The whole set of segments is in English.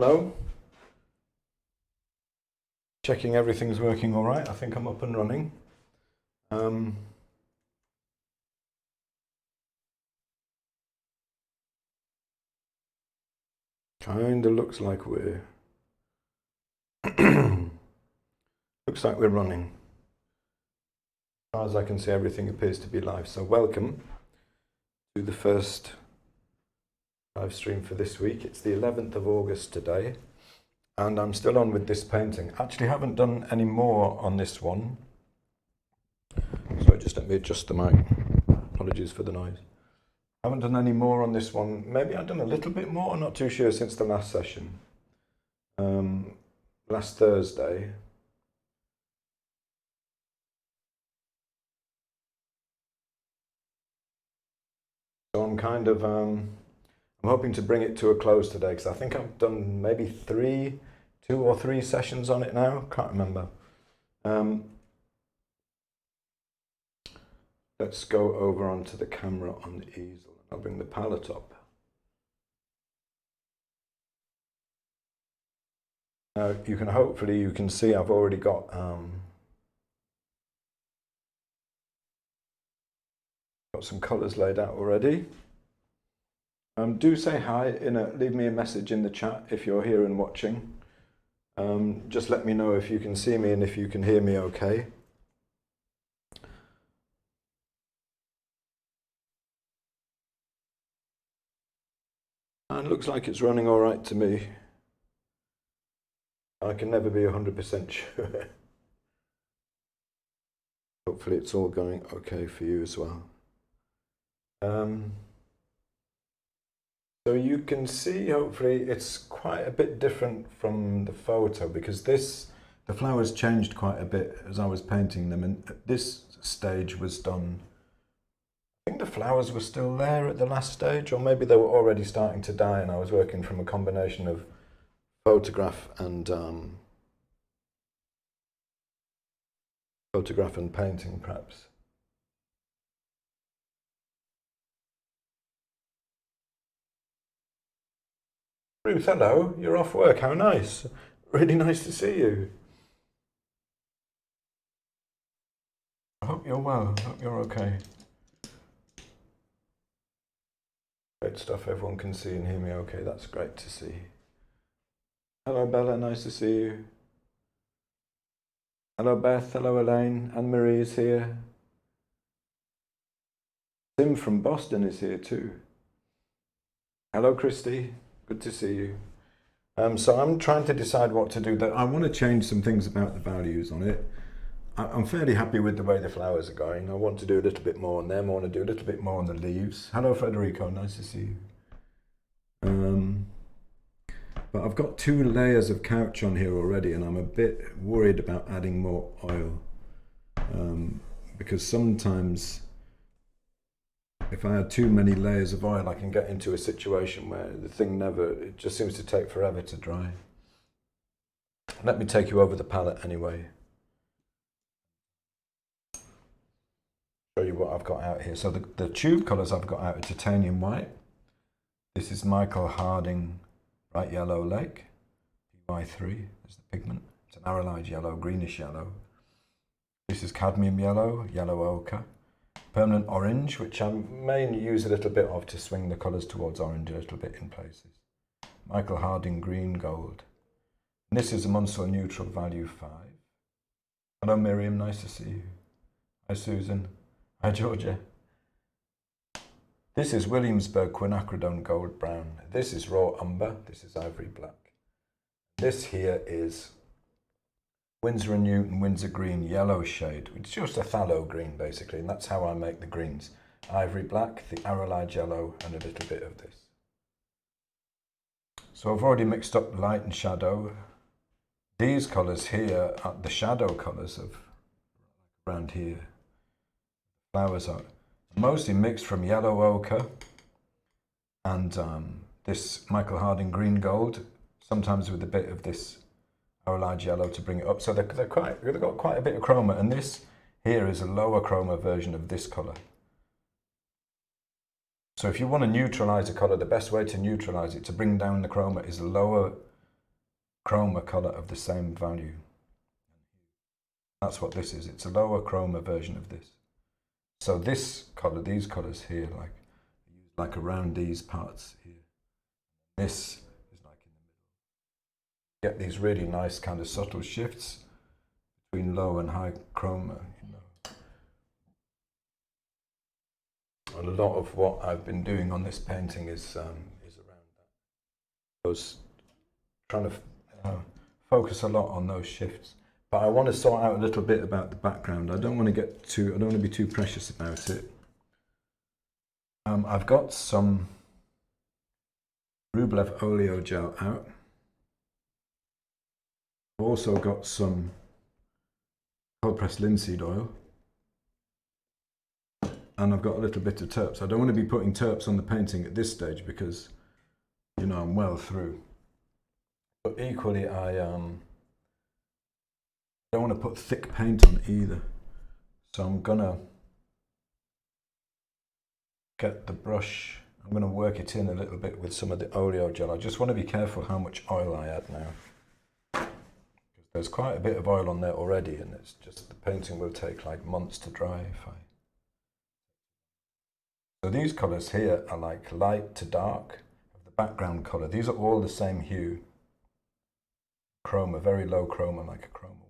Hello. Checking everything's working all right. I think I'm up and running. Kinda looks like we're running. As far as I can see, everything appears to be live. So welcome to the first live stream for this week. It's the 11th of August today, and I'm still on with this painting. Actually, haven't done any more on this one. So just let me adjust the mic. Apologies for the noise. Haven't done any more on this one. Maybe I've done a little bit more, I'm not too sure, since the last session. Last Thursday. So I'm kind of, I'm hoping to bring it to a close today, because I think I've done maybe 2 or 3 sessions on it now. Can't remember. Let's go over onto the camera on the easel. I'll bring the palette up. Now you can see I've already got some colours laid out already. Do say hi, leave me a message in the chat if you're here and watching. Just let me know if you can see me and if you can hear me okay. And it looks like it's running all right to me. I can never be 100% sure. Hopefully it's all going okay for you as well. So you can see, hopefully, it's quite a bit different from the photo, because the flowers changed quite a bit as I was painting them, and this stage was done. I think the flowers were still there at the last stage, or maybe they were already starting to die, and I was working from a combination of photograph and painting, perhaps. Ruth, hello, you're off work, how nice. Really nice to see you. I hope you're well, I hope you're okay. Great stuff, everyone can see and hear me okay, that's great to see. Hello Bella, nice to see you. Hello Beth, hello Elaine, Anne-Marie is here. Tim from Boston is here too. Hello Christy, good to see you. So I'm trying to decide what to do. I want to change some things about the values on it. I'm fairly happy with the way the flowers are going. I want to do a little bit more on them. I want to do a little bit more on the leaves. Hello Federico, nice to see you. But I've got 2 layers of couch on here already, and I'm a bit worried about adding more oil. Because sometimes if I add too many layers of oil, I can get into a situation where the thing it just seems to take forever to dry. Let me take you over the palette anyway. Show you what I've got out here. So the tube colours I've got out are titanium white. This is Michael Harding Bright Yellow Lake, PY3 is the pigment. It's an arylite yellow, greenish yellow. This is cadmium yellow, yellow ochre. Permanent orange, which I may use a little bit of to swing the colours towards orange a little bit in places. Michael Harding green gold. And this is a Munsell neutral value 5. Hello Miriam, nice to see you. Hi Susan. Hi Georgia. This is Williamsburg quinacridone gold brown. This is raw umber. This is ivory black. This here is Winsor & Newton Windsor green yellow shade. It's just a phthalo green basically, and that's how I make the greens. Ivory black, the arylite yellow, and a little bit of this. So I've already mixed up light and shadow. These colours here are the shadow colours of around here. Flowers are mostly mixed from yellow ochre and this Michael Harding green gold, sometimes with a bit of this arylite yellow to bring it up. So they've got quite a bit of chroma, and this here is a lower chroma version of this colour. So if you want to neutralise a colour, the best way to neutralise it, to bring down the chroma, is a lower chroma color of the same value. That's what this is. It's a lower chroma version of this. So this color, these colors here, like around these parts here. This is like in the middle. Get these really nice kind of subtle shifts between low and high chroma, you know. And a lot of what I've been doing on this painting is around that. I was trying to focus a lot on those shifts. But I want to sort out a little bit about the background. I don't want to be too precious about it. I've got some Rublev Oleo gel out. I've also got some cold pressed linseed oil. And I've got a little bit of terps. I don't want to be putting terps on the painting at this stage because, you know, I'm well through. But equally, I don't want to put thick paint on either. So I'm gonna get the brush, I'm gonna work it in a little bit with some of the oleo gel. I just want to be careful how much oil I add now. Because there's quite a bit of oil on there already, and it's just, the painting will take like months to dry if I... So these colours here are like light to dark of the background colour. These are all the same hue. Chroma, very low chroma, like a chroma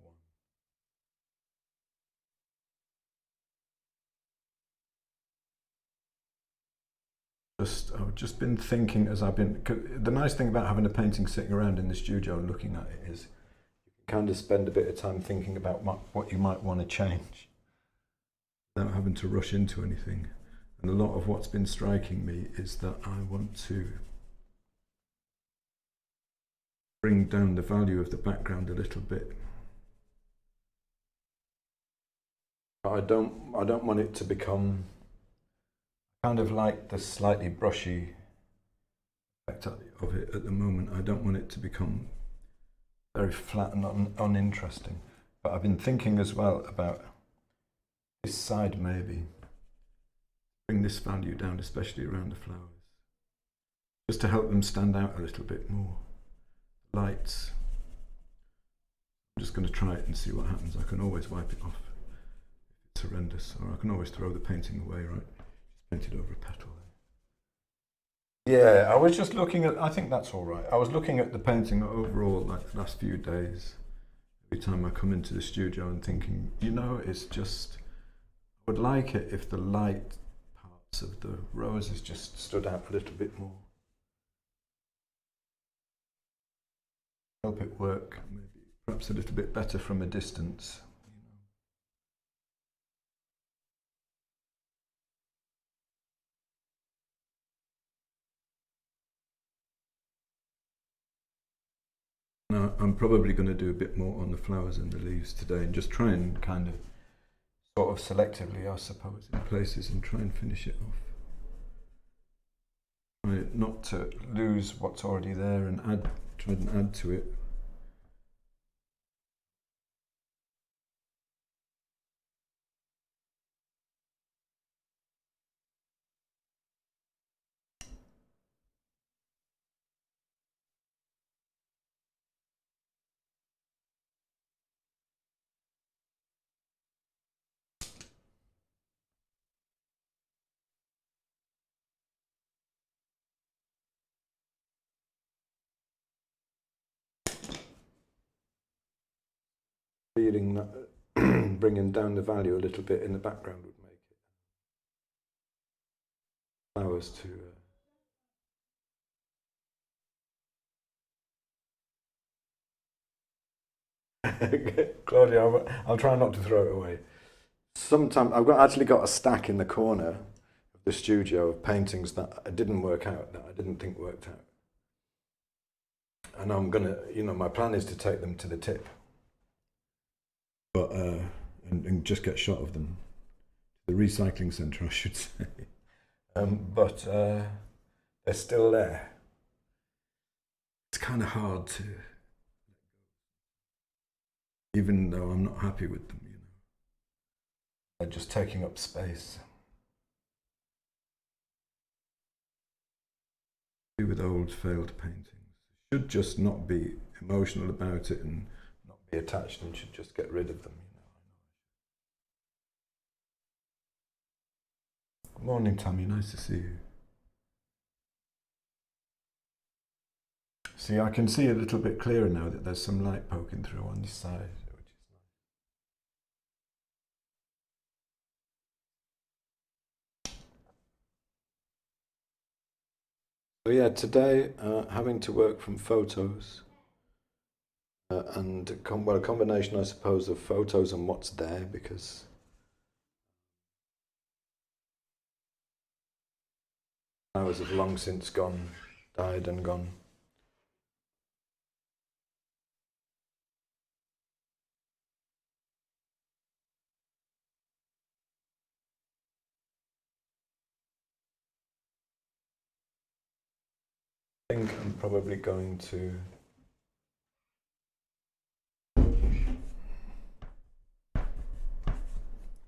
1. I've just been thinking as I've been... The nice thing about having a painting sitting around in the studio and looking at it is you can kind of spend a bit of time thinking about what you might want to change without having to rush into anything. And a lot of what's been striking me is that I want to bring down the value of the background a little bit. I don't want it to become kind of like the slightly brushy effect of it at the moment. I don't want it to become very flat and uninteresting. But I've been thinking as well about this side maybe. Bring this value down, especially around the flowers. Just to help them stand out a little bit more. Lights. I'm just going to try it and see what happens. I can always wipe it off if it's horrendous. Or I can always throw the painting away, right? Painted over a petal. Yeah, I was just looking at, I think that's all right. I was looking at the painting overall like the last few days. Every time I come into the studio and thinking, you know, it's just, I would like it if the light parts of the roses just stood out a little bit more. Help it work maybe perhaps a little bit better from a distance. Now, I'm probably going to do a bit more on the flowers and the leaves today and just try and kind of sort of selectively, I suppose, in places and try and finish it off. Try not to lose what's already there and try and add to it. Feeling that bringing down the value a little bit in the background would make it flowers to Claudia, I'll try not to throw it away. Sometimes I've actually got a stack in the corner of the studio of paintings that didn't work out, that I didn't think worked out. And I'm gonna, you know, my plan is to take them to the tip. But and just get shot of them. The recycling centre, I should say. But they're still there. It's kind of hard to, even though I'm not happy with them, you know. They're just taking up space. With old failed paintings. It should just not be emotional about it and not be attached and should just get rid of them. Good morning, Tammy. Nice to see you. See, I can see a little bit clearer now that there's some light poking through on this side, which is nice. So yeah, today having to work from photos and a combination, I suppose, of photos and what's there, because flowers have long since died and gone. I think I'm probably going to work on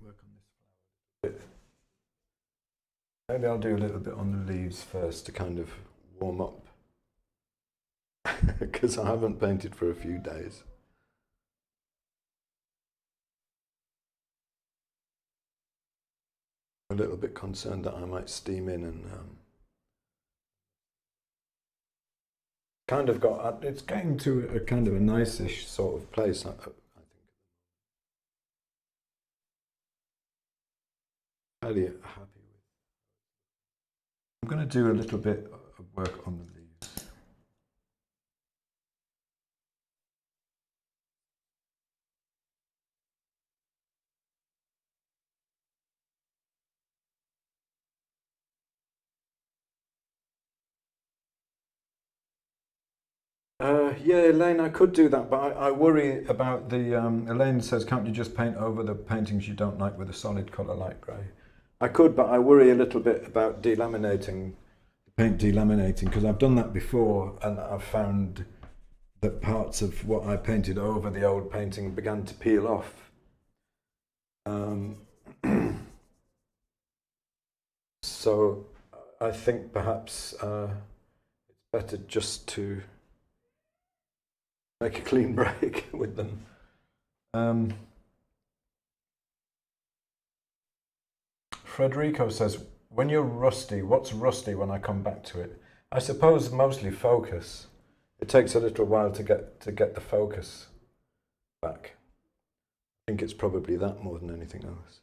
this flower a bit. Maybe I'll do a little bit on the leaves first to kind of warm up, because I haven't painted for a few days. I'm a little bit concerned that I might steam in and kind of got, it's getting to a kind of a nice-ish sort of place, I think. Fairly happy with. I'm going to do a little bit of work on the leaves. Yeah, Elaine, I could do that, but I worry about the. Elaine says, can't you just paint over the paintings you don't like with a solid colour like grey? I could, but I worry a little bit about delaminating, paint delaminating, because I've done that before and I've found that parts of what I painted over the old painting began to peel off. So I think perhaps it's better just to make a clean break with them. Frederico says, when you're rusty, what's rusty when I come back to it? I suppose mostly focus. It takes a little while to get the focus back. I think it's probably that more than anything else.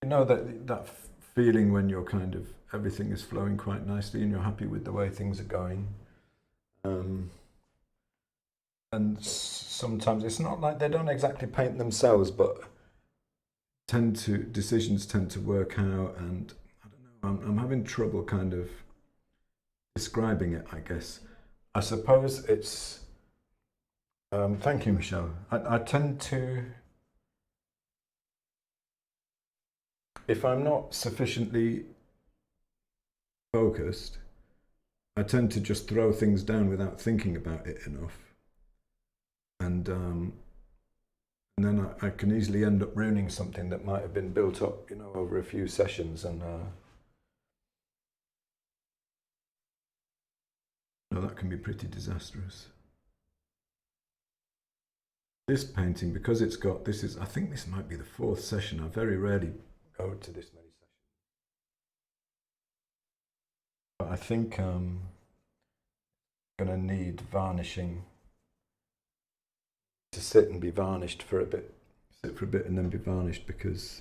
You know, that feeling when you're kind of, everything is flowing quite nicely and you're happy with the way things are going. And sometimes it's not like they don't exactly paint themselves, but decisions tend to work out, and I don't know, I'm having trouble kind of describing it, I guess. I suppose it's, thank you, Michelle. I tend to, if I'm not sufficiently focused, I tend to just throw things down without thinking about it enough. And then I can easily end up ruining something that might have been built up, you know, over a few sessions. And that can be pretty disastrous. This painting, because it's got, I think this might be the 4th session. I very rarely go to this many sessions. But I think I'm going to need varnishing, to sit and be varnished for a bit, sit for a bit and then be varnished, because it's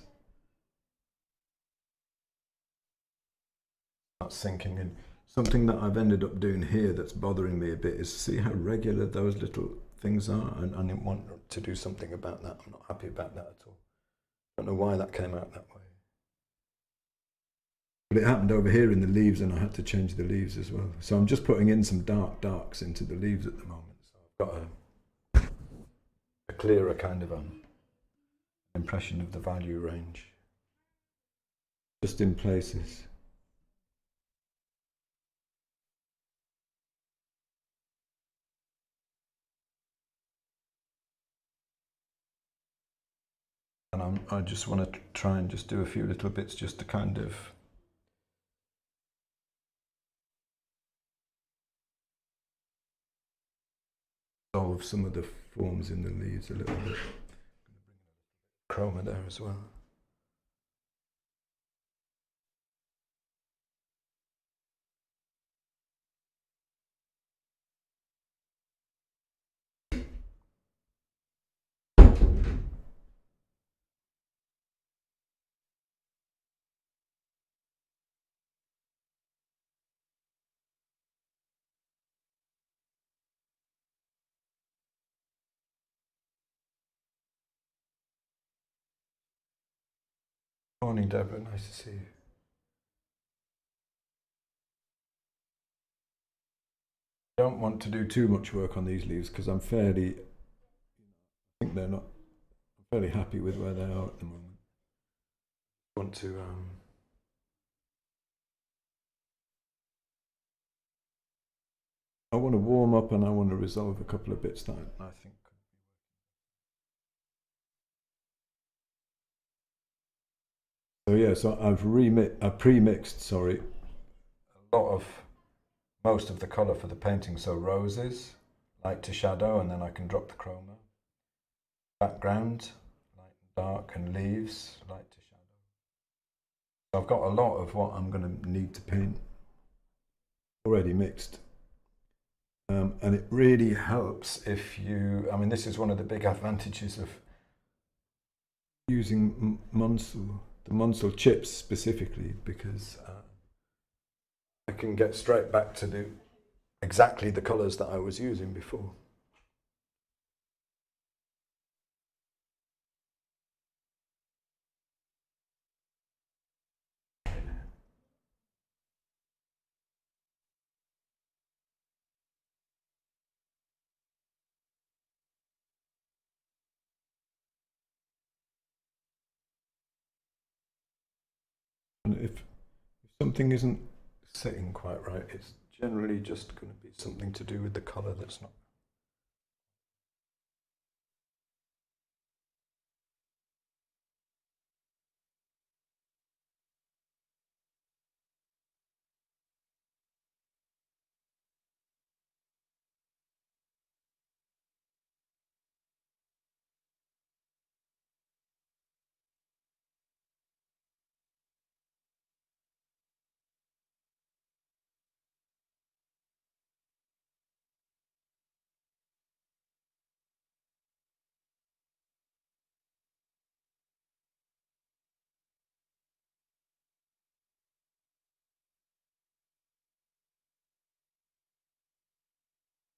not sinking in. Something that I've ended up doing here that's bothering me a bit is see how regular those little things are, and I didn't want to do something about that. I'm not happy about that at all. I don't know why that came out that way. But it happened over here in the leaves, and I had to change the leaves as well. So I'm just putting in some darks into the leaves at the moment. So I've got a clearer kind of impression of the value range, just in places. And I just want to try and just do a few little bits just to kind of resolve some of the forms in the leaves a little bit. Chroma there as well. Morning, Deborah. Nice to see you. I don't want to do too much work on these leaves because I think they're not. I'm fairly happy with where they are at the moment. I want to. I want to warm up and I want to resolve a couple of bits that I think. So yeah, so I've pre-mixed, a lot of most of the colour for the painting. So roses, light to shadow, and then I can drop the chroma. Background, light and dark, and leaves, light to shadow. So I've got a lot of what I'm going to need to paint already mixed. And it really helps if you, I mean, this is one of the big advantages of using the Munsell chips specifically, because I can get straight back to exactly the colours that I was using before. And if something isn't sitting quite right, it's generally just going to be something to do with the colour that's not.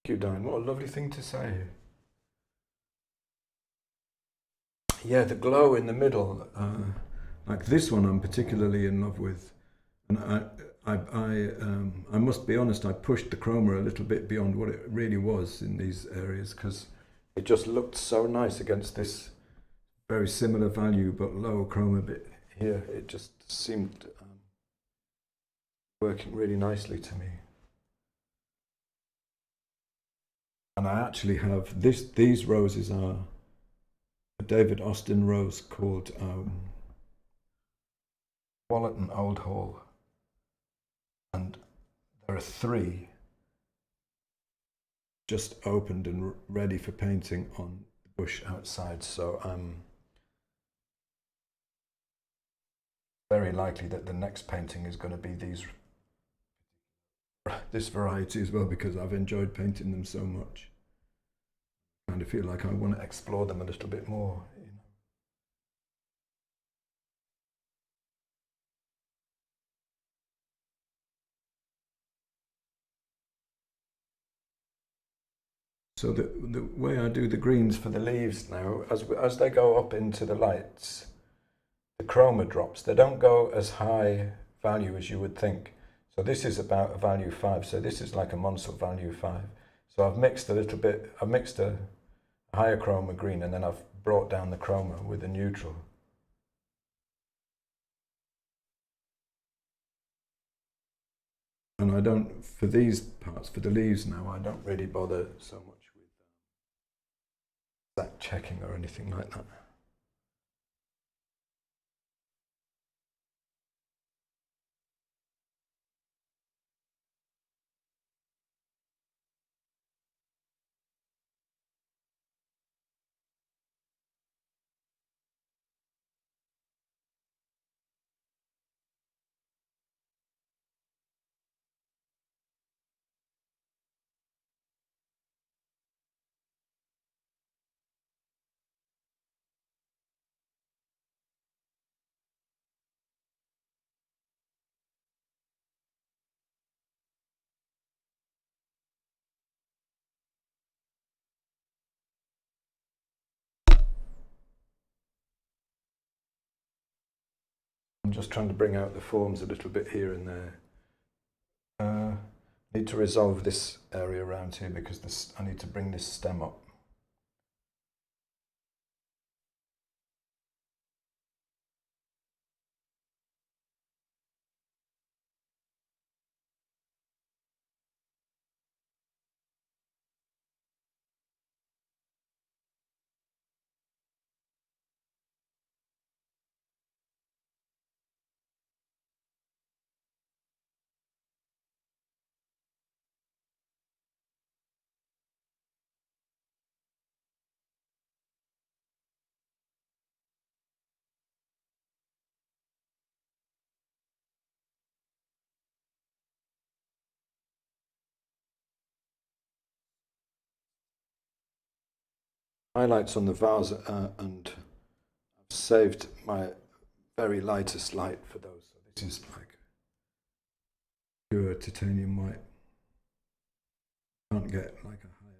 Thank you, Diane. What a lovely thing to say. Yeah, the glow in the middle, like this one, I'm particularly in love with, and I must be honest. I pushed the chroma a little bit beyond what it really was in these areas because it just looked so nice against this very similar value but low chroma bit here. It just seemed working really nicely to me. And I actually have these roses are a David Austin rose called Wallerton Old Hall, and there are 3 just opened and ready for painting on the bush outside. So I'm very likely that the next painting is going to be this variety as well, because I've enjoyed painting them so much. I kind of feel like I want to explore them a little bit more. So the way I do the greens for the leaves now, as they go up into the lights, the chroma drops. They don't go as high value as you would think. So this is about a value 5. So this is like a Munsell value 5. So I've mixed a little bit. I've mixed a higher chroma green, and then I've brought down the chroma with a neutral. And I don't, for these parts, for the leaves now, I don't really bother so much with that checking or anything like that. I'm just trying to bring out the forms a little bit here and there. Need to resolve this area around here because I need to bring this stem up. Highlights on the vase, and I've saved my very lightest light for those. So this is like pure titanium white. Can't get like a higher value.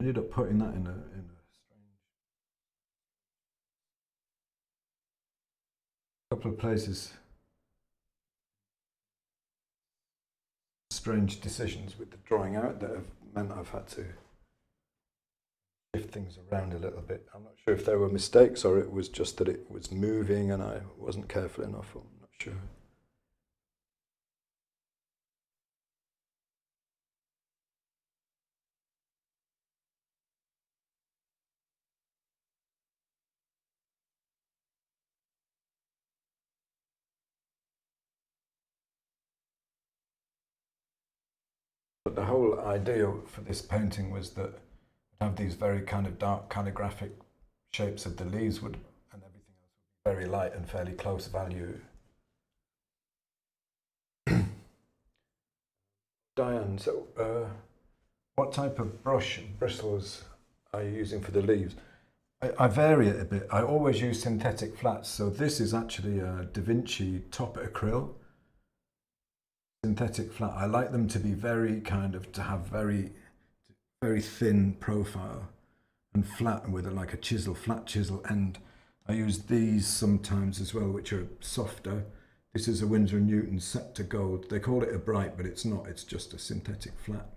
I ended up putting that in a strange couple of places. Strange decisions with the drawing out that have meant I've had to shift things around a little bit. I'm not sure if there were mistakes or it was just that it was moving and I wasn't careful enough. I'm not sure. But the whole idea for this painting was that I'd have these very kind of dark calligraphic shapes of the leaves and everything else would be very light and fairly close value. Diane, so what type of brush bristles are you using for the leaves? I vary it a bit. I always use synthetic flats. So this is actually a Da Vinci top acryl synthetic flat. I like them to be very to have very thin profile and flat with like a flat chisel end. I use these sometimes as well, which are softer. This is a Winsor & Newton Scepter Gold. They call it a bright, but it's not. It's just a synthetic flat.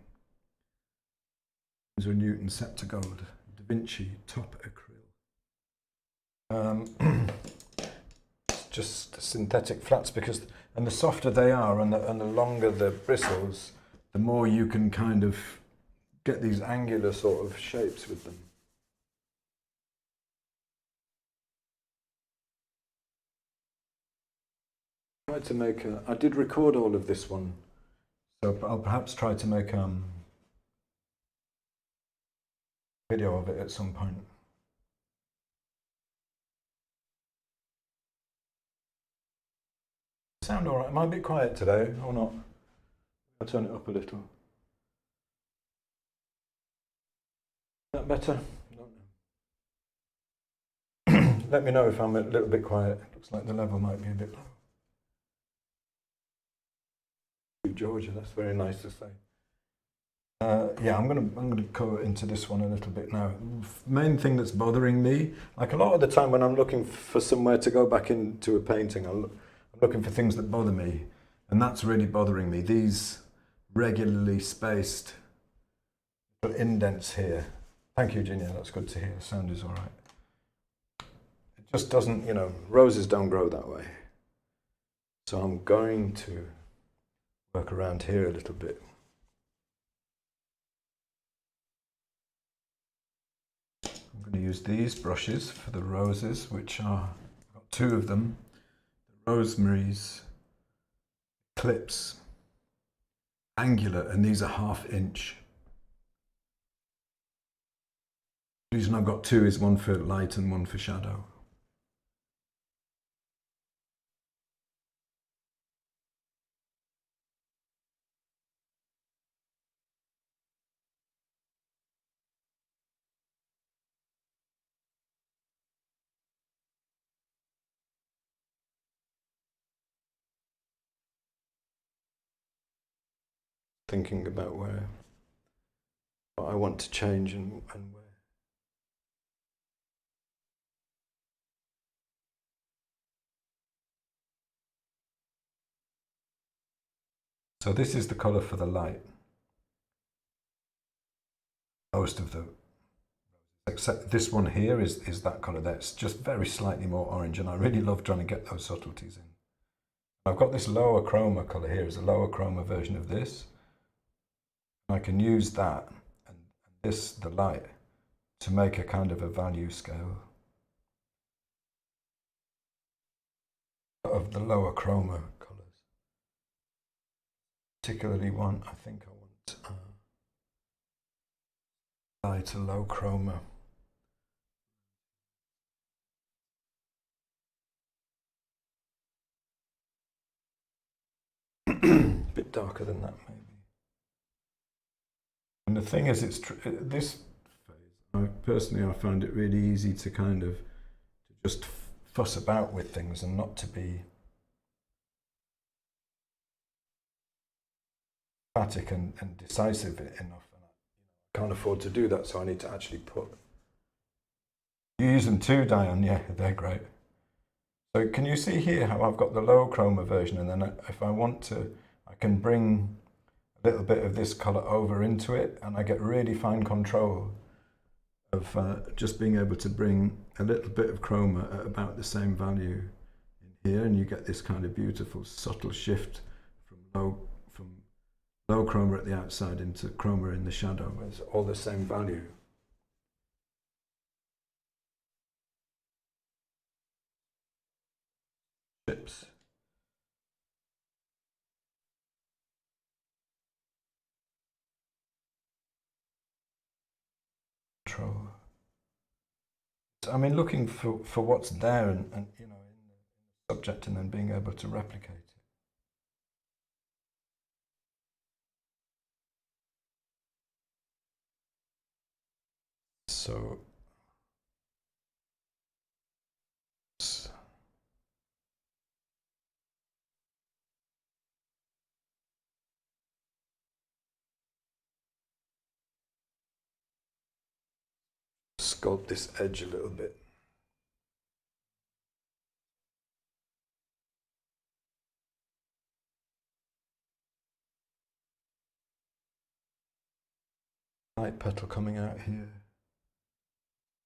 Winsor & Newton Scepter Gold, Da Vinci top acryl. It's just synthetic flats and the softer they are and the longer the bristles, the more you can kind of get these angular sort of shapes with them. I did record all of this one, so I'll perhaps try to make a video of it at some point. Sound all right? Am I a bit quiet today or not? I'll turn it up a little. Is that better? Let me know if I'm a little bit quiet. Looks like the level might be a bit low. Georgia, that's very nice to say. Yeah, I'm gonna go into this one a little bit now. Main thing that's bothering me, like a lot of the time when I'm looking for somewhere to go back into a painting, I'm looking for things that bother me, and that's really bothering me. These regularly spaced indents here. Thank you, Ginia. That's good to hear. The sound is all right. It just doesn't, roses don't grow that way. So I'm going to work around here a little bit. I'm going to use these brushes for the roses, which are, I've got two of them. The Rosemary's Eclipse Angular, and these are 1/2 inch. The reason I've got two is one for light and one for shadow. thinking about what I want to change and where. So this is the colour for the light. Most of the, except this one here is that colour. That's just very slightly more orange, and I really love trying to get those subtleties in. I've got this lower chroma colour here, is a lower chroma version of this. I can use that and this, the light, to make a kind of a value scale of the lower chroma colours. Particularly one, I think I want light, a low chroma. A bit darker than that, maybe. And the thing is, this phase, I found it really easy to kind of just fuss about with things and not to be emphatic and decisive enough. And I can't afford to do that, so I need to actually put. You use them too, Diane? Yeah, they're great. So can you see here how I've got the low chroma version, and then if I want to, I can bring a little bit of this colour over into it, and I get really fine control of just being able to bring a little bit of chroma at about the same value in here, and you get this kind of beautiful subtle shift from low chroma at the outside into chroma in the shadow. It's all the same value. Chips. Control. So, I mean, looking for what's there and you know, in the subject, and then being able to replicate it. So sculpt this edge a little bit. Light petal coming out here,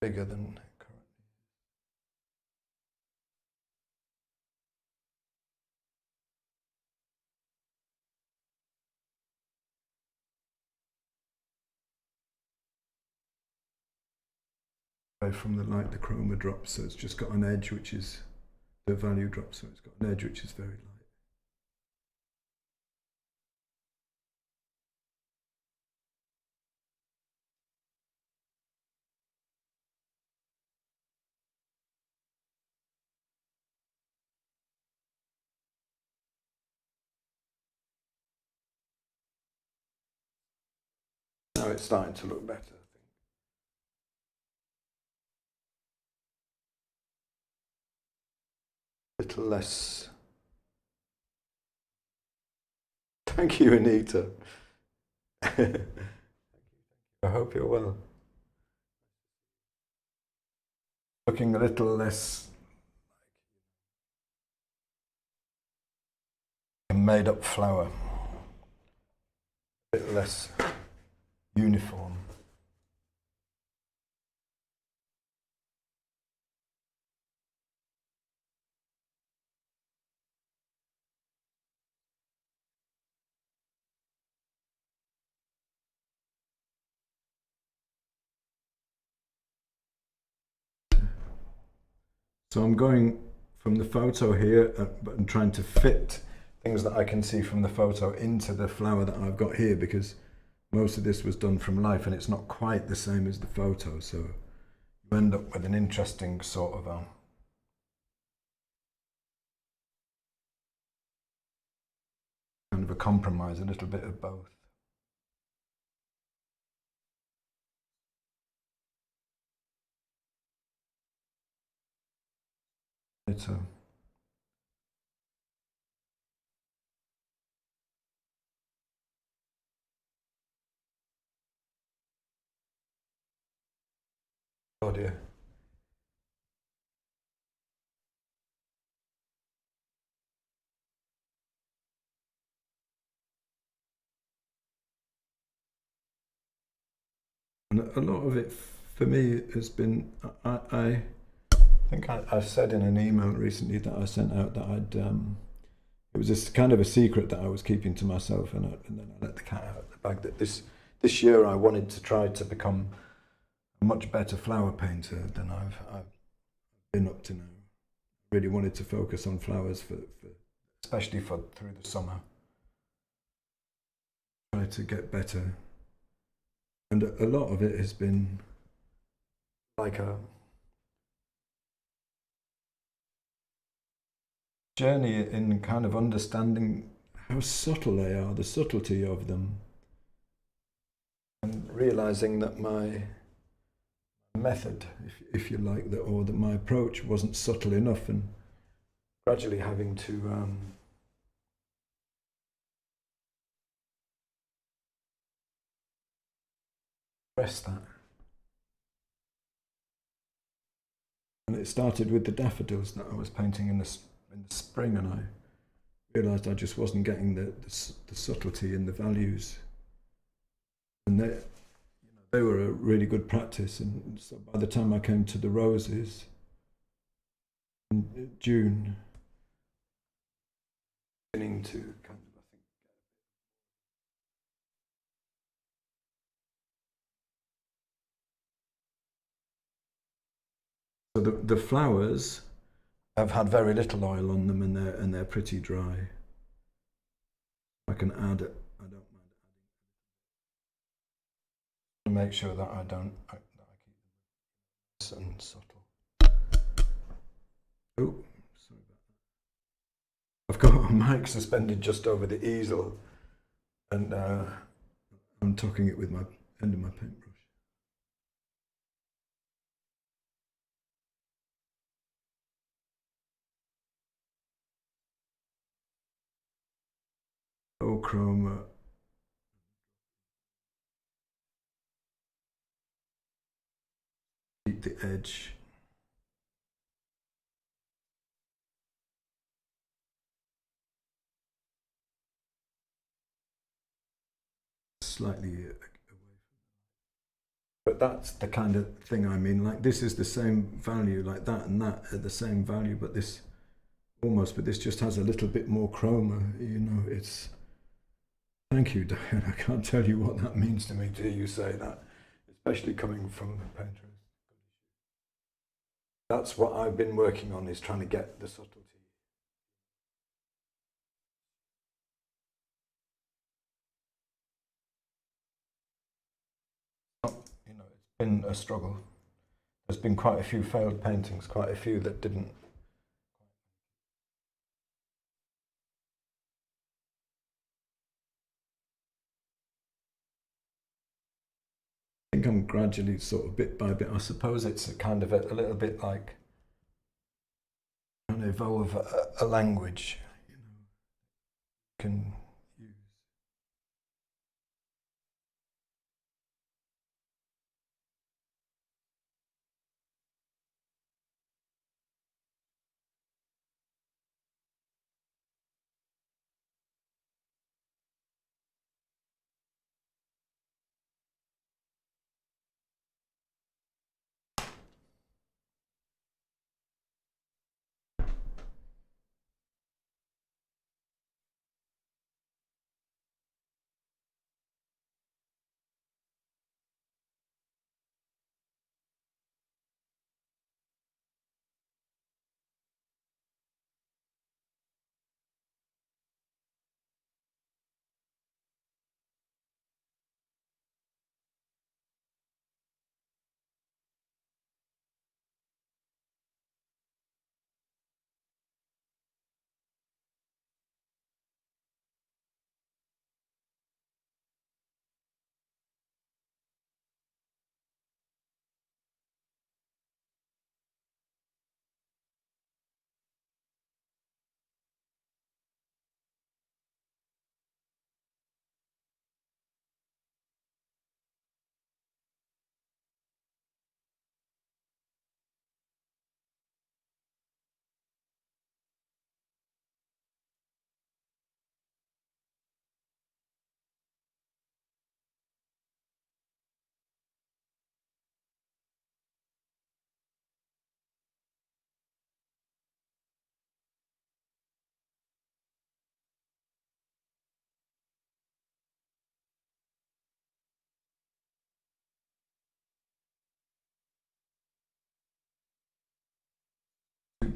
bigger than currently. Away from the light, the chroma drops, so it's just got an edge which is, the value drops, so it's got an edge which is very light. Now it's starting to look better, I think. A little less. Thank you, Anita. I hope you're well. Looking a little less like a made-up flower. A bit less uniform. So I'm going from the photo here and trying to fit things that I can see from the photo into the flower that I've got here, because most of this was done from life and it's not quite the same as the photo, so you end up with an interesting sort of kind of a compromise, a little bit of both. It's a Oh dear. And a lot of it for me has been, I think I said in an email recently that I sent out that it was just kind of a secret that I was keeping to myself, and then I let the cat out of the bag, that this year I wanted to try to become a much better flower painter than I've been up to now. Really wanted to focus on flowers especially through the summer. Try to get better. And a lot of it has been like a journey in kind of understanding how subtle they are, the subtlety of them, and realizing that my method, if you like, or that my approach wasn't subtle enough, and gradually having to address that. And it started with the daffodils that I was painting in the spring, and I realised I just wasn't getting the subtlety in the values, and they were a really good practice. And so by the time I came to the roses in June, beginning to kind of, I think, so the flowers have had very little oil on them, and they're pretty dry. I can add it. I don't mind adding to make sure that I keep them nice and subtle. Oh, sorry about that. I've got a mic suspended just over the easel, and I'm tucking it with my end of my paintbrush. Oh, chroma. Keep the edge. Slightly away from, but that's the kind of thing I mean. Like, this is the same value, like that and that are the same value, but this just has a little bit more chroma. You know, it's. Thank you, Diane. I can't tell you what that means to me to hear you say that, especially coming from a painter. That's what I've been working on, is trying to get the subtlety. You know, it's been a struggle. There's been quite a few failed paintings, quite a few that didn't. I think I'm gradually, sort of bit by bit. I suppose it's a kind of a little bit like trying to evolve a language. You know, can use.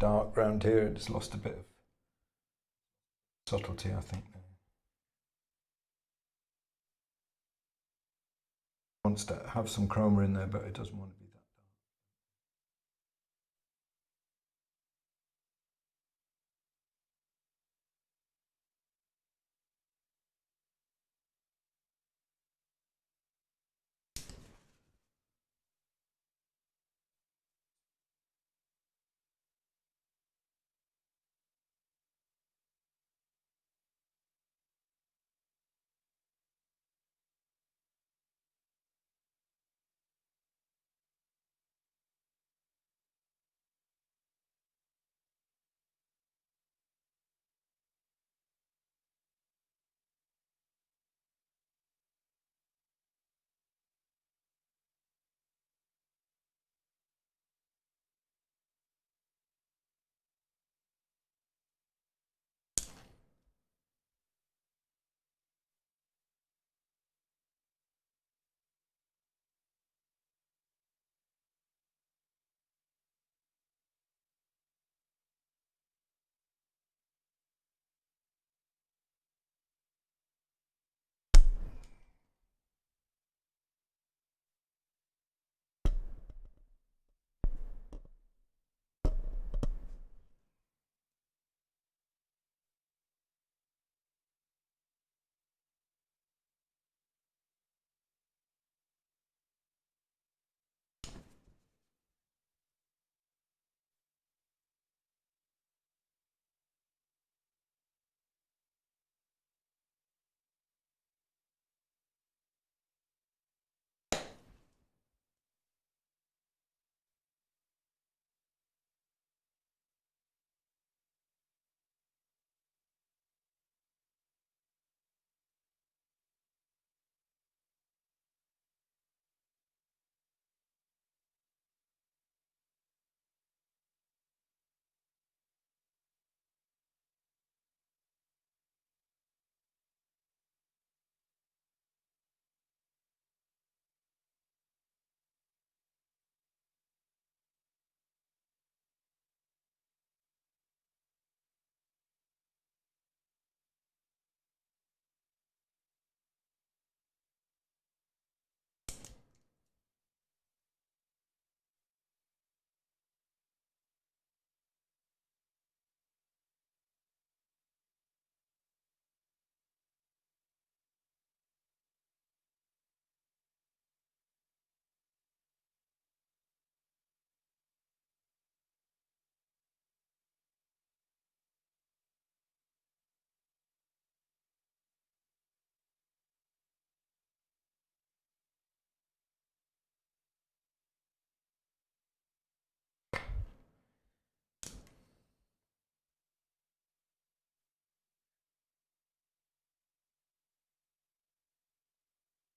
dark round here. It's lost a bit of subtlety, I think. It wants to have some chroma in there, but it doesn't want to be that dark.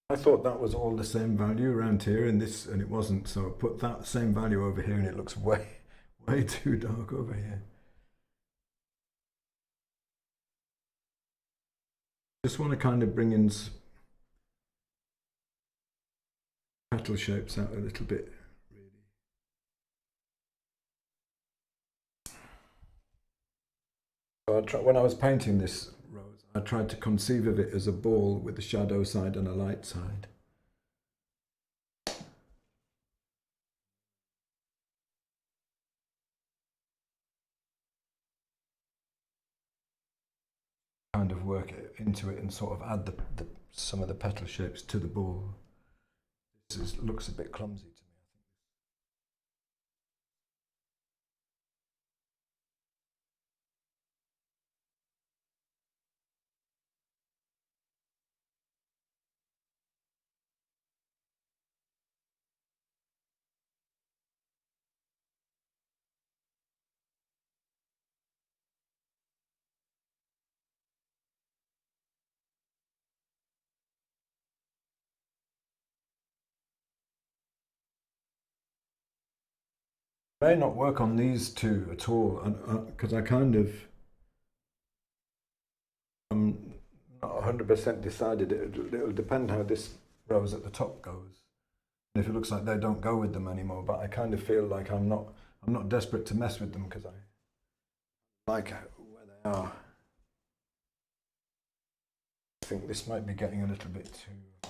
I thought that was all the same value around here in this, and it wasn't. So I put that same value over here, and it looks way too dark over here. Just want to kind of bring in petal shapes out a little bit, really. So when I was painting this rose, I tried to conceive of it as a ball with a shadow side and a light side. Kind of work it into it and sort of add some of the petal shapes to the ball. This looks a bit clumsy to me. May not work on these two at all, because I'm not 100% decided. It'll depend how this rose at the top goes. And if it looks like they don't go with them anymore, but I kind of feel like I'm not desperate to mess with them because like where they are. I think this might be getting a little bit too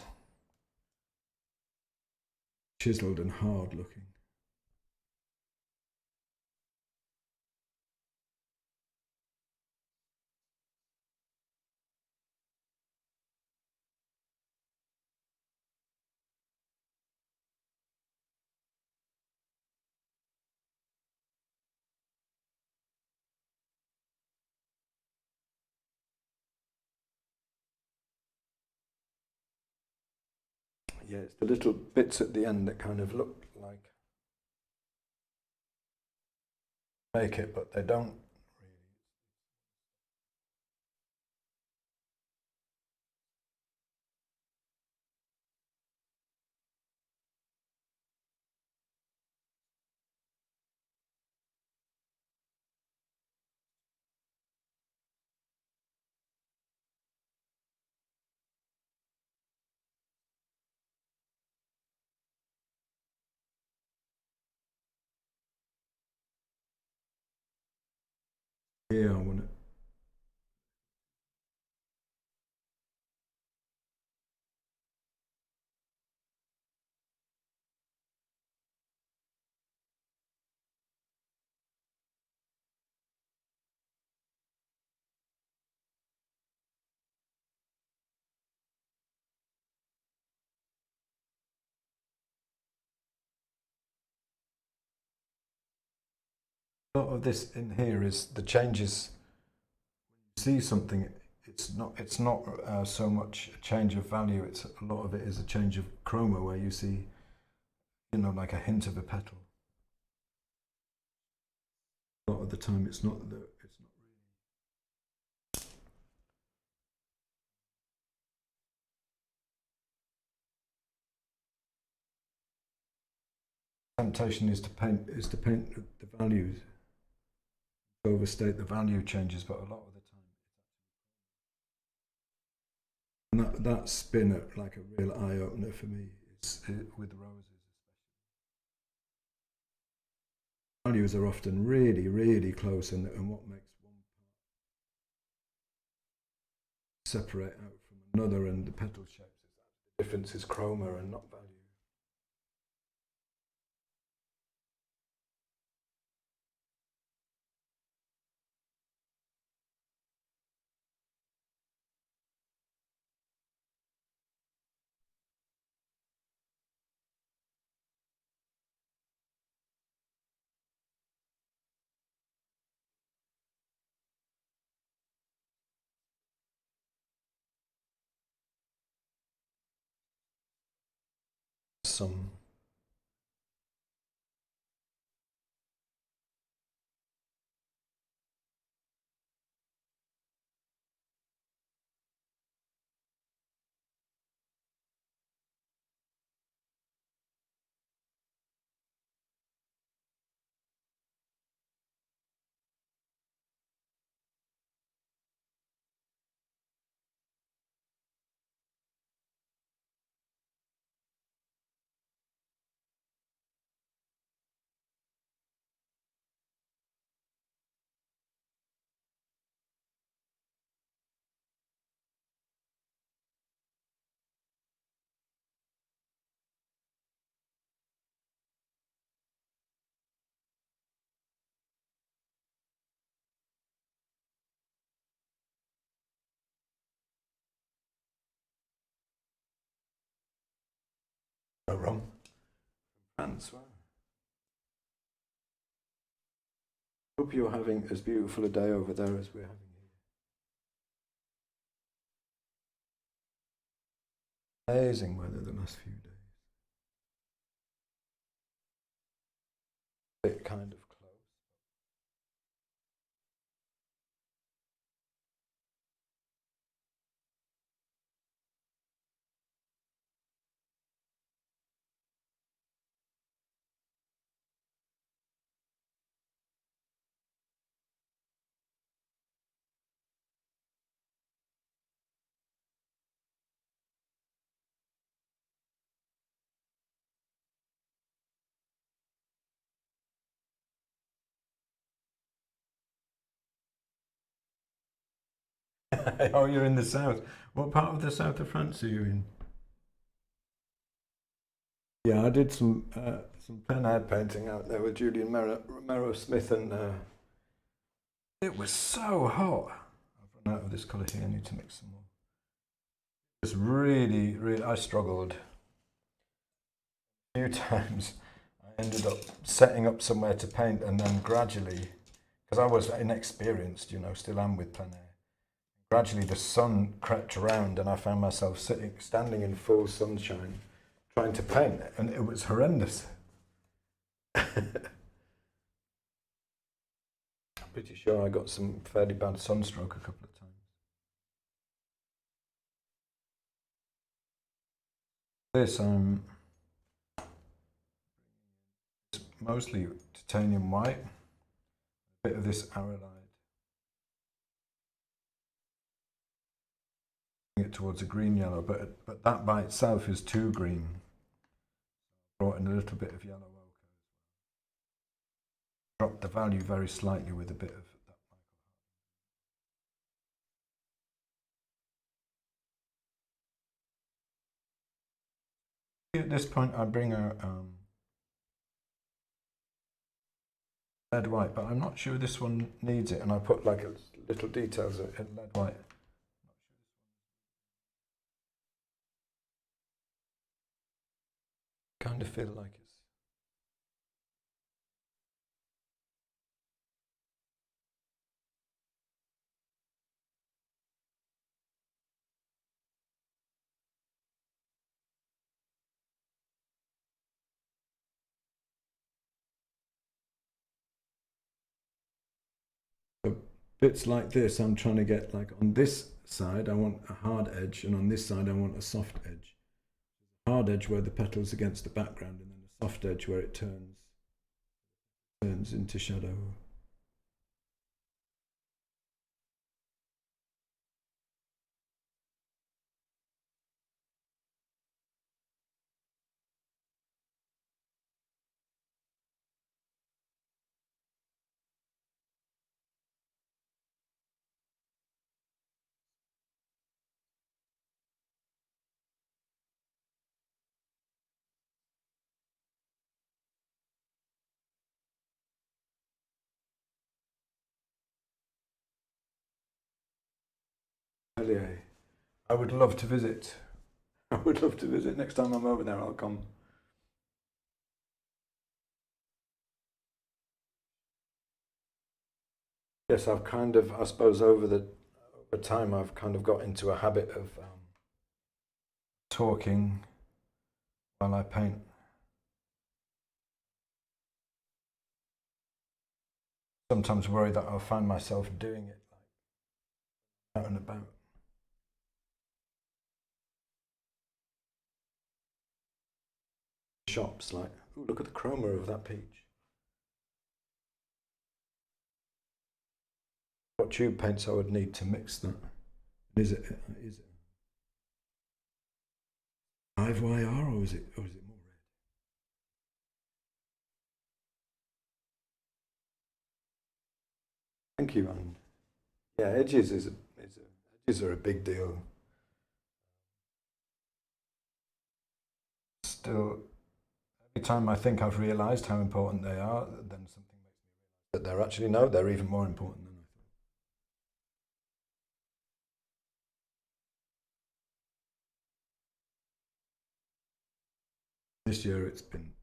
chiseled and hard looking. Yeah, it's the little bits at the end that kind of look like make it, but they don't really. Here, I want it. A lot of this in here is the changes. See something, it's not so much a change of value. It's a lot of it is a change of chroma, where you see, like a hint of a petal. A lot of the time, it's not really. Temptation is to paint the values, to overstate the value changes, but a lot of the time, and that's been like a real eye opener for me. With roses. Values are often really, really close, and what makes one separate out from another, and the petal shapes is that the difference is chroma and not value. Some rum, France. Wow. Hope you're having as beautiful a day over there as we're having here. Amazing weather the last few days. Bit kind of close. Oh, you're in the south. What part of the south of France are you in? Yeah, I did some plein air painting out there with Julian Romero Smith, and it was so hot. I've run out of this colour here. I need to mix some more. It was really, really. I struggled a few times. I ended up setting up somewhere to paint, and then gradually, because I was inexperienced, you know, still am with plein air. Gradually, the sun crept around, and I found myself standing in full sunshine, trying to paint, and it was horrendous. I'm pretty sure I got some fairly bad sunstroke a couple of times. This it's mostly titanium white, a bit of this arylite. It towards a green yellow, but that by itself is too green. Brought in a little bit of yellow ochre. Dropped the value very slightly with a bit of that. At this point, I bring a lead white, but I'm not sure this one needs it, and I put like a little details in lead white. Kind of feel like it's so bits like this. I'm trying to get like on this side I want a hard edge, and on this side I want a soft edge. Hard edge where the petal's against the background, and then a soft edge where it turns into shadow. I would love to visit. I would love to visit. Next time I'm over there, I'll come. Yes, I've kind of, I suppose, over time, I've kind of got into a habit of talking while I paint. Sometimes worry that I'll find myself doing it like out and about. Shops like, ooh, look at the chroma of that peach. What tube paints I would need to mix that? Is it 5YR or is it more red? Thank you, and yeah, edges are a big deal. Still, every time I think I've realised how important they are, then something makes me realise that they're actually no, they're even more important than I thought. This year it's been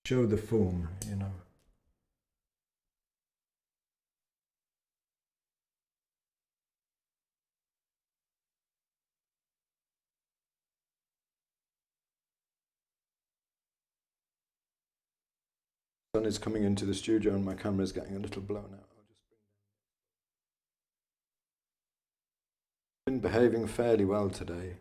show the form, you know. Sun is coming into the studio and my camera is getting a little blown out. I'll just been behaving fairly well today.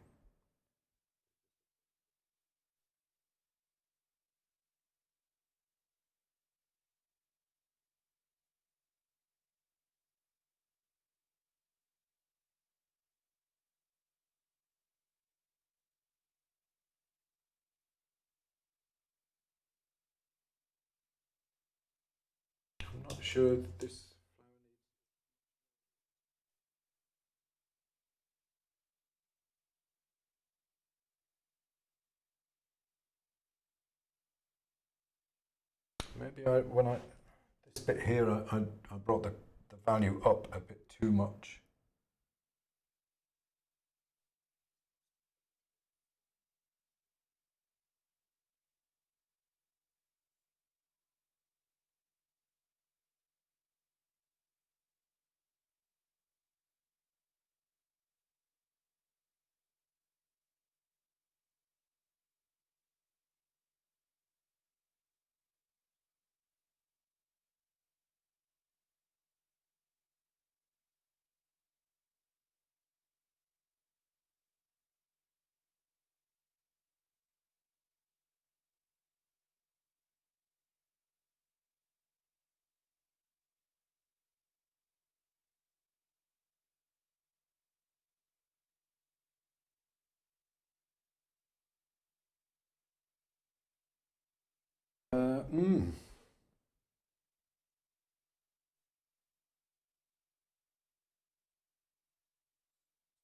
sure this. Maybe this bit here, I brought the value up a bit too much.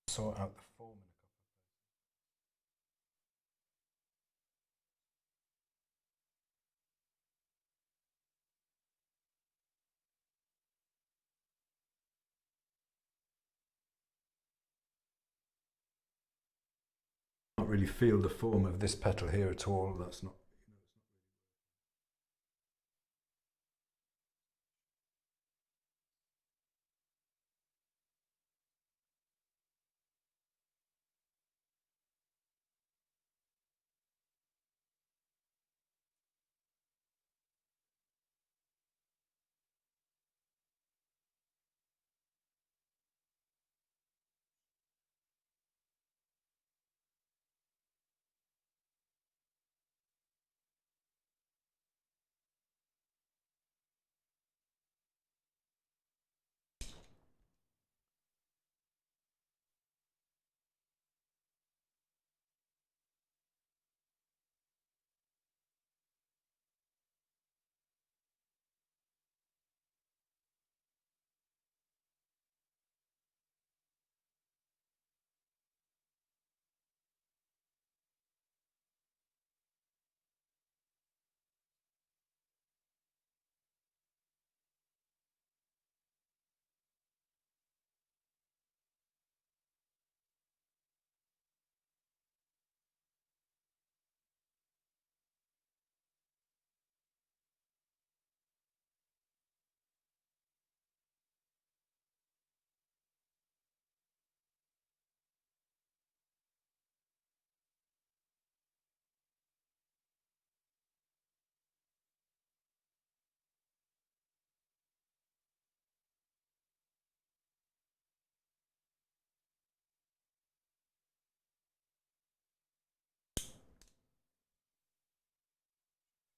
Sort out the form in a couple. I can't really feel the form of this petal here at all. That's not.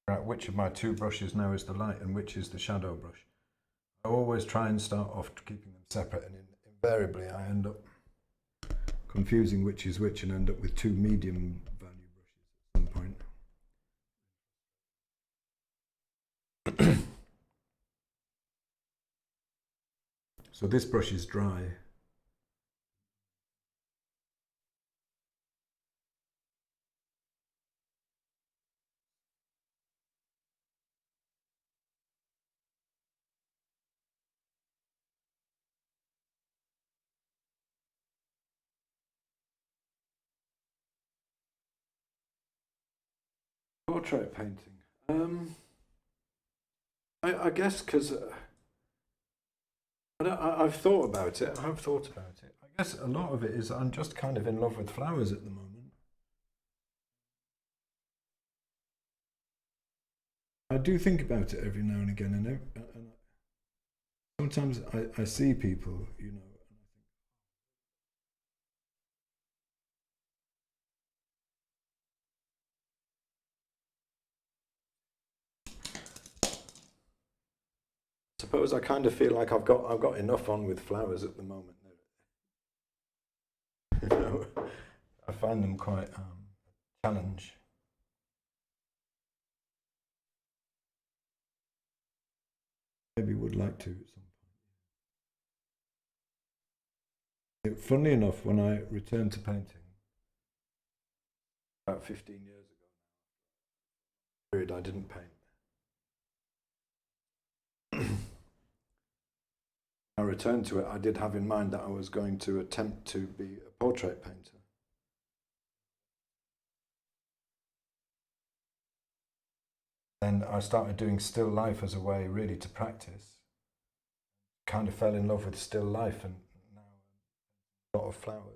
Right, which of my two brushes now is the light and which is the shadow brush? I always try and start off keeping them separate, and invariably I end up confusing which is which and end up with two medium value brushes at some point. So this brush is dry. Portrait painting. I guess because I've thought about it. I've thought about it. I guess a lot of it is I'm just kind of in love with flowers at the moment. I do think about it every now and again, and sometimes I see people, you know, suppose I kind of feel like I've got enough on with flowers at the moment. You know, I find them quite a challenge. maybe would like to at some point. Funnily enough, when I returned to painting about 15 years ago, period I didn't paint. I returned to it. I did have in mind that I was going to attempt to be a portrait painter. Then I started doing still life as a way really to practice. Kind of fell in love with still life, and now a lot of flowers.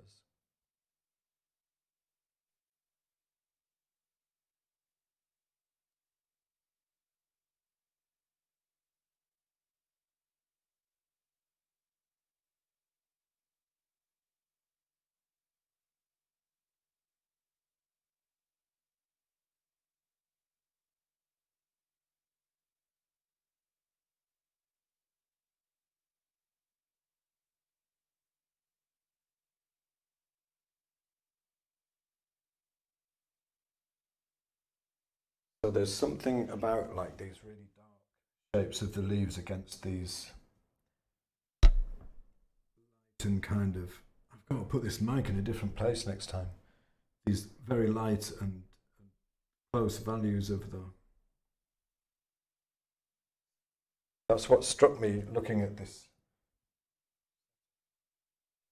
So there's something about like these really dark shapes of the leaves against these light and kind of, I've got to put this mic in a different place next time. These very light and close values of the. That's what struck me looking at this.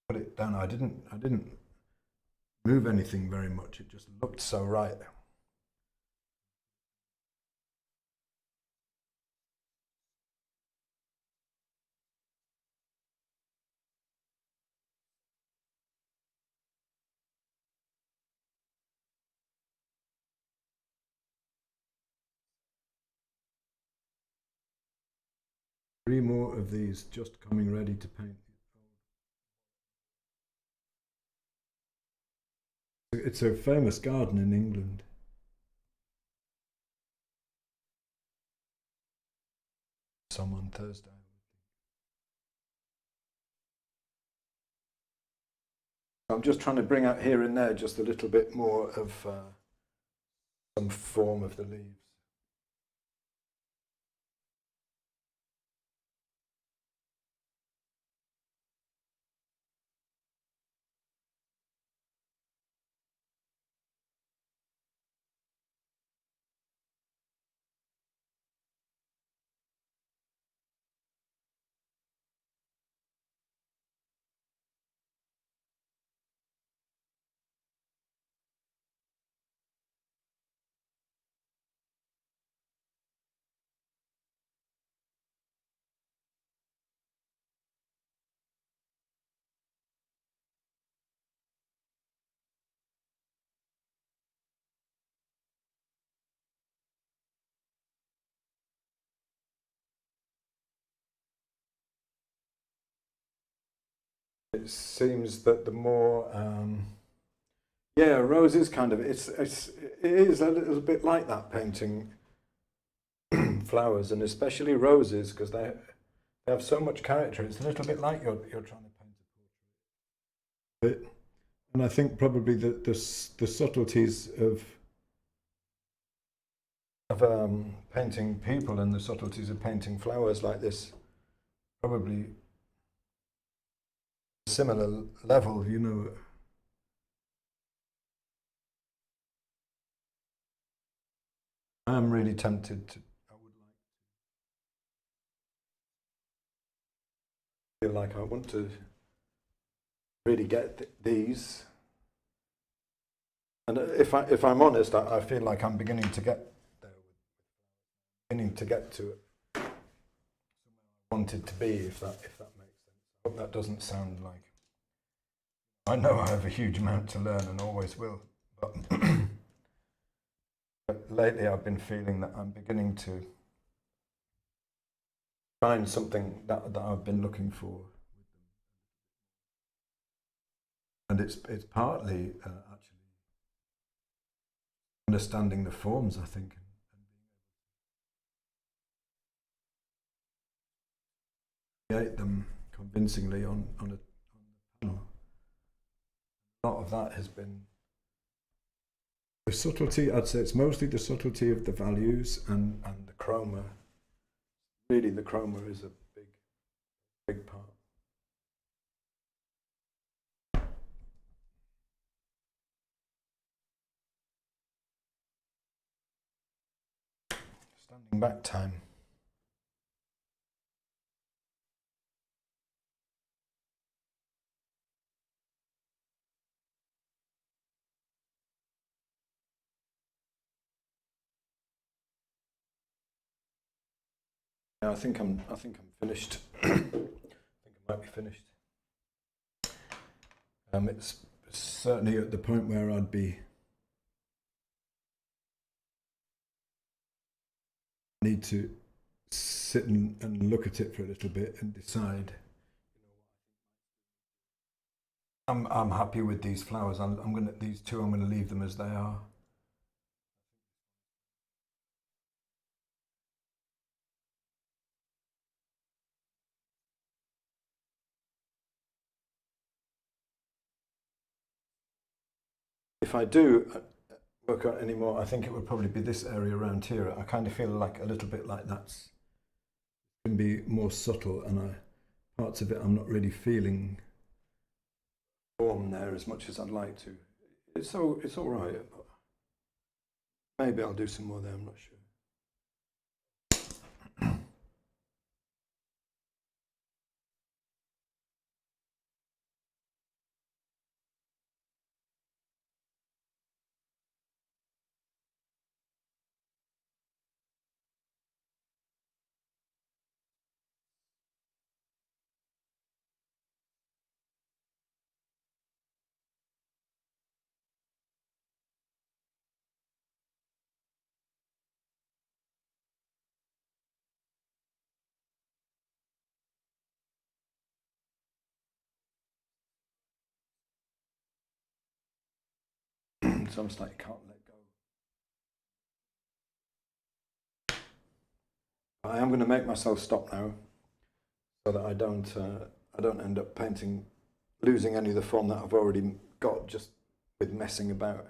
Put it down. I didn't move anything very much. It just looked so right. Three more of these just coming ready to paint. It's a famous garden in England. Some on Thursday. I'm just trying to bring out here and there just a little bit more of some form of the leaves. It seems that the more, yeah, rose is kind of, it is a little bit like that painting flowers, and especially roses, because they have so much character. It's a little bit like you're trying to paint a portrait. And I think probably the subtleties of painting people and the subtleties of painting flowers like this probably similar level, you know. I'm really tempted to, I would feel like I want to really get these. And if I'm honest, I feel like I'm beginning to get there, beginning to get to it. Somewhere I wanted to be, if that makes sense. I hope that doesn't sound like. I know I have a huge amount to learn and always will, but, but lately I've been feeling that I'm beginning to find something that I've been looking for. And it's partly actually understanding the forms, I think, and being able to create them convincingly on a panel. A lot of that has been the subtlety. I'd say it's mostly the subtlety of the values and the chroma, really the chroma is a big part. Standing back time. Yeah, I think I'm finished. I think I might be finished. It's certainly at the point where I'd be need to sit and look at it for a little bit and decide. I'm happy with these flowers. These two. I'm gonna leave them as they are. If I do work out any more, I think it would probably be this area around here. I kind of feel like a little bit like that's can be more subtle, and parts of it I'm not really feeling form there as much as I'd like to. It's all right, but maybe I'll do some more there. I'm not sure. So I'm like, can't let go. I am going to make myself stop now, so that I don't end up losing any of the form that I've already got just with messing about.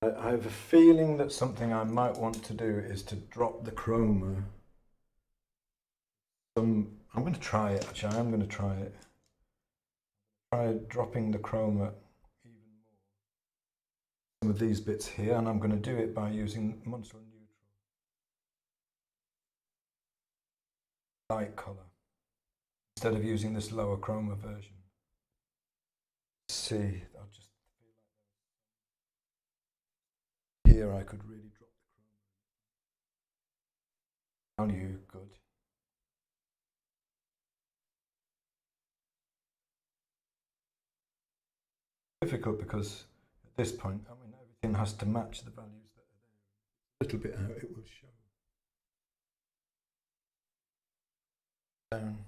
I have a feeling that something I might want to do is to drop the chroma. I'm going to try it. Actually, I am going to try it. Try dropping the chroma even more. Some of these bits here, and I'm going to do it by using Munsell Neutral light color instead of using this lower chroma version. Let's see, I'll just feel like here I could really drop the chroma. Value good. Difficult because at this point, I mean, everything has to match the values that are there. A little bit out, it will show. Down.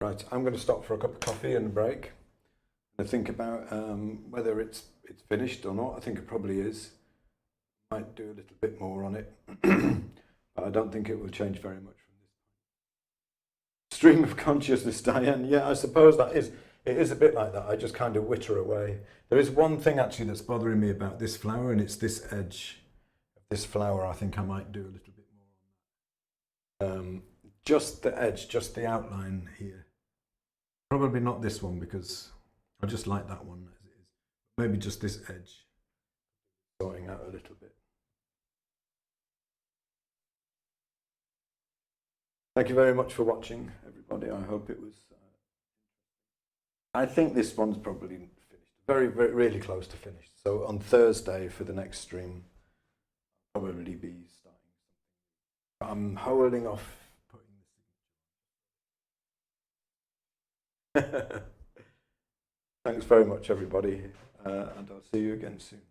Right, I'm going to stop for a cup of coffee and a break and think about whether it's finished or not. I think it probably is. Might do a little bit more on it, but I don't think it will change very much from this. Stream of consciousness, Diane. Yeah, I suppose it is a bit like that. I just kind of witter away. There is one thing actually that's bothering me about this flower, and it's this edge of this flower. I think I might do a little bit more on that. Just the edge, just the outline here. Probably not this one because I just like that one as it is. Maybe just this edge, sorting out a little bit. Thank you very much for watching, everybody. I hope it was. I think this one's probably finished. Very, very, really close to finished. So on Thursday for the next stream, I'll probably be starting something. I'm holding off Thanks very much, everybody, and I'll see you again soon.